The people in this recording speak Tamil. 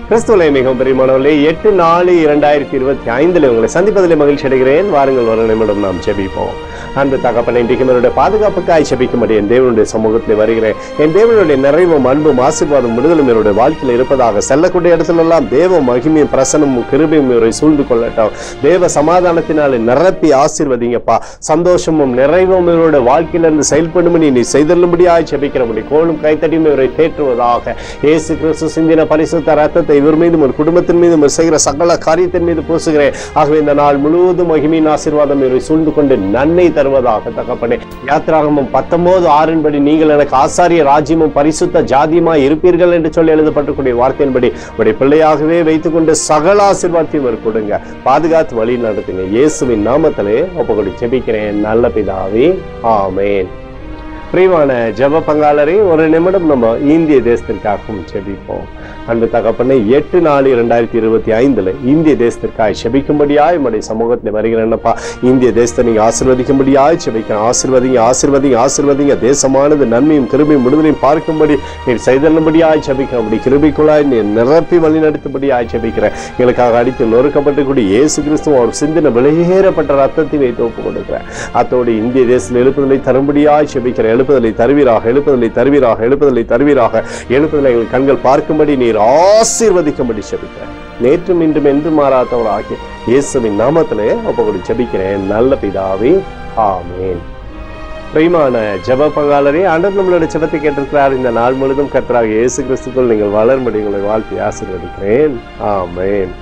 கிறிஸ்துவிலே மிகவும் பிரியமானவர்களே, 8/4/2025 உங்களை சந்திப்பதிலே மகிழ்ச்சி அடைகிறேன். வாருங்கள், ஒரு நிமிடம் நாம் ஜெபிப்போம். அன்பு தகப்பனே, இன்றைக்கு என்னுடைய பாதுகாப்புக்காய் ஜெபிக்கும்படி என் தேவனுடைய சமூகத்தில் வருகிறேன். என் தேவனுடைய நிறைவும் அன்பும் ஆசீர்வாதம் விடுதலும் என்னுடைய வாழ்க்கையில் இருப்பதாக. செல்லக்கூடிய இடத்திலெல்லாம் தேவ மகிமையும் பிரசனமும் கிருபையும் இவரை சூழ்ந்து கொள்ளட்டும். தேவ சமாதானத்தினாலே நிரப்பி ஆசீர்வதிங்கப்பா. சந்தோஷமும் நிறைவும் இவருடைய வாழ்க்கையிலிருந்து செயல்படும்படி நீ செய்தல்லும்படியாய் ஜெபிக்கிறபடி கோளும் கைத்தடியும் இவரை தேற்றுவதாக. இயேசு கிறிஸ்து சிந்தின பரிசுத்த ரத்தத்தை இவர் மீதும் ஒரு குடும்பத்தின் மீதும் செய்கிற சகல காரியத்தின் மீது பூசுகிறேன். ஆகவே இந்த நாள் முழுவதும் மகிமையின் ஆசீர்வாதம் இவரை சூழ்ந்து கொண்டு நன்மை தருவதாக. தகப்பனே, யாத்திராகமம் 19:6 நீங்கள் எனக்கு ஆசாரிய ராஜ்யமும் பரிசுத்த ஜாதியுமாய் இருப்பீர்கள் என்று சொல்லி எழுதப்பட்டிருக்கூடிய வார்த்தையின்படி உடைய பிள்ளையாகவே வைத்துக் கொண்டு சகல ஆசீர்வாதத்தையும் இவர் கொடுங்க. பாதுகாத்து வழி நடத்துங்க. இயேசுவின் நாமத்திலே ஒப்புக்கொண்டு ஜெபிக்கிறேன் நல்ல பிதாவே, ஆமேன். பிரியமான ஜெப பங்காளரை, ஒரு நிமிடம் நம்ம இந்திய தேசத்திற்காகவும் ஜெபிப்போம். அன்பு தகப்பனே, 8/4/2025 இந்திய தேசத்திற்காக ஜெபிக்கும்படியாய் உம்முடைய சமூகத்தில் வருகிறேன்னப்பா. இந்திய தேசத்தை நீங்க ஆசீர்வதிக்கும்படியாய் ஜெபிக்கிறேன். ஆசீர்வதிங்க, ஆசீர்வதிங்க, ஆசீர்வதிங்க. தேசமானது நன்மையும் கிருபையும் விடுதலையும் பார்க்கும்படி நீர் செய்தல்லும்படியாய் ஜெபிக்கிறேன். அப்படி கிருபைக்குள்ளாய் நீர் நிரப்பி வழி நடத்தும்படியாய் ஜெபிக்கிறேன். எங்களுக்காக அடித்து நொறுக்கப்பட்டுக்கூடிய இயேசு கிறிஸ்து அவர் சிந்தின விலையேறப்பட்ட ரத்தத்தை வைத்து ஒப்புக் கொடுக்கிறேன். அத்தோடு இந்திய தேசத்தில் எழுப்புதலை தரும்படியாய் ஜெபிக்கிறேன். எழுப்புதலை தருவீராக, எழுப்புதலை தருவீராக, எழுப்புதலை தருவீராக. எழுப்புதலை எங்கள் கண்கள் பார்க்கும்படி நீர் ஆசீர்வதிக்கும்படி ஜெபிக்கிறேன். நேற்றும் இன்றும் என்று மாறாதவர் ஆகிய இயேசுவின் நாமத்திலே ஒப்புக்கொண்டு ஜெபிக்கிறேன் நல்ல பிதாவே, ஆமேன். பிரியமான ஜெப பங்காளரே, ஆண்டவர் நம்மளுடைய ஜெபத்தை கேட்டிருக்கிறார். இந்த நாள் முழுவதும் கர்த்தராகிய இயேசு கிறிஸ்துக்குள் நீங்கள் வளரும்படி உங்களை வாழ்த்தி ஆசீர்வதிக்கிறேன். ஆமேன்.